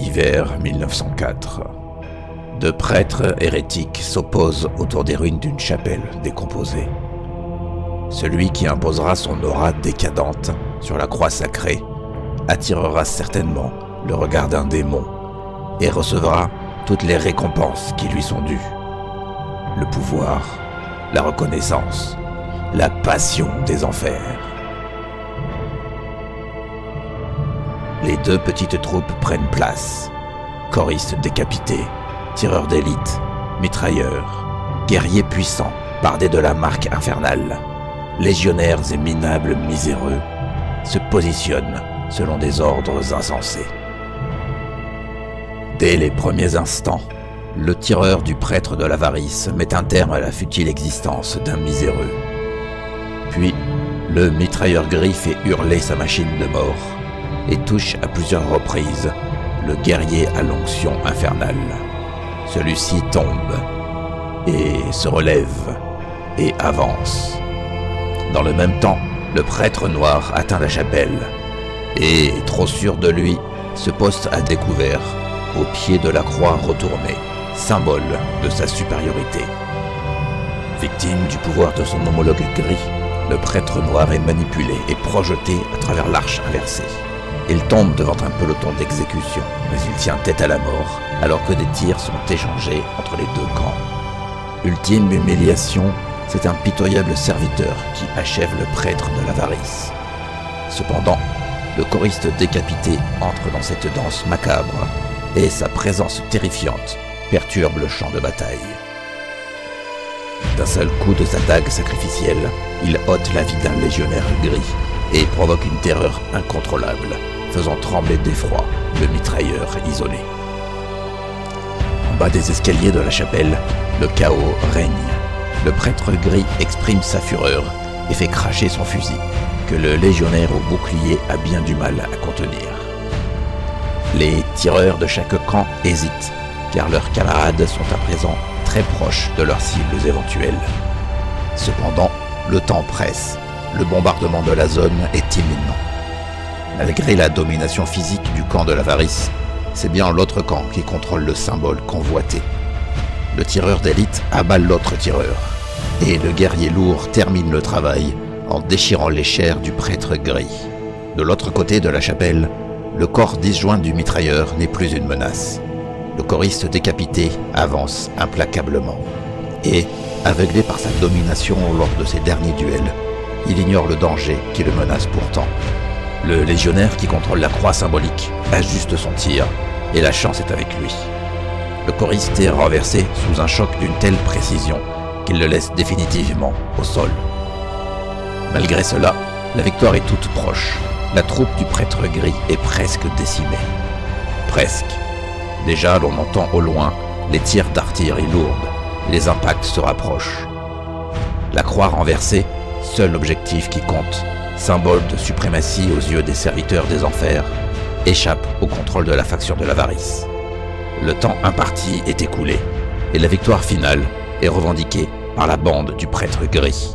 Hiver 1904. Deux prêtres hérétiques s'opposent autour des ruines d'une chapelle décomposée. Celui qui imposera son aura décadente sur la croix sacrée attirera certainement le regard d'un démon et recevra toutes les récompenses qui lui sont dues. Le pouvoir, la reconnaissance, la passion des enfers. Les deux petites troupes prennent place. Choristes décapités, tireurs d'élite, mitrailleurs, guerriers puissants, bardés de la marque infernale, légionnaires et minables miséreux, se positionnent selon des ordres insensés. Dès les premiers instants, le tireur du prêtre de l'avarice met un terme à la futile existence d'un miséreux. Puis, le mitrailleur gris fait hurler sa machine de mort et touche à plusieurs reprises le guerrier à l'onction infernale. Celui-ci tombe et se relève et avance. Dans le même temps, le prêtre noir atteint la chapelle et, trop sûr de lui, se poste à découvert au pied de la croix retournée, symbole de sa supériorité. Victime du pouvoir de son homologue gris, le prêtre noir est manipulé et projeté à travers l'arche inversée. Il tombe devant un peloton d'exécution, mais il tient tête à la mort alors que des tirs sont échangés entre les deux camps. Ultime humiliation, c'est un pitoyable serviteur qui achève le prêtre de l'avarice. Cependant, le choriste décapité entre dans cette danse macabre et sa présence terrifiante perturbe le champ de bataille. D'un seul coup de sa dague sacrificielle, il ôte la vie d'un légionnaire gris et provoque une terreur incontrôlable, faisant trembler d'effroi le mitrailleur isolé. En bas des escaliers de la chapelle, le chaos règne. Le prêtre gris exprime sa fureur et fait cracher son fusil, que le légionnaire au bouclier a bien du mal à contenir. Les tireurs de chaque camp hésitent, car leurs camarades sont à présent très proches de leurs cibles éventuelles. Cependant, le temps presse, le bombardement de la zone est imminent. Malgré la domination physique du camp de l'avarice, c'est bien l'autre camp qui contrôle le symbole convoité. Le tireur d'élite abat l'autre tireur, et le guerrier lourd termine le travail en déchirant les chairs du prêtre gris. De l'autre côté de la chapelle, le corps disjoint du mitrailleur n'est plus une menace. Le choriste décapité avance implacablement. Et, aveuglé par sa domination lors de ses derniers duels, il ignore le danger qui le menace pourtant. Le légionnaire qui contrôle la croix symbolique ajuste son tir, et la chance est avec lui. Le choriste est renversé sous un choc d'une telle précision qu'il le laisse définitivement au sol. Malgré cela, la victoire est toute proche. La troupe du prêtre gris est presque décimée. Presque. Déjà, l'on entend au loin les tirs d'artillerie lourde, et les impacts se rapprochent. La croix renversée, seul objectif qui compte, symbole de suprématie aux yeux des serviteurs des enfers, échappe au contrôle de la faction de l'avarice. Le temps imparti est écoulé, et la victoire finale est revendiquée par la bande du prêtre gris.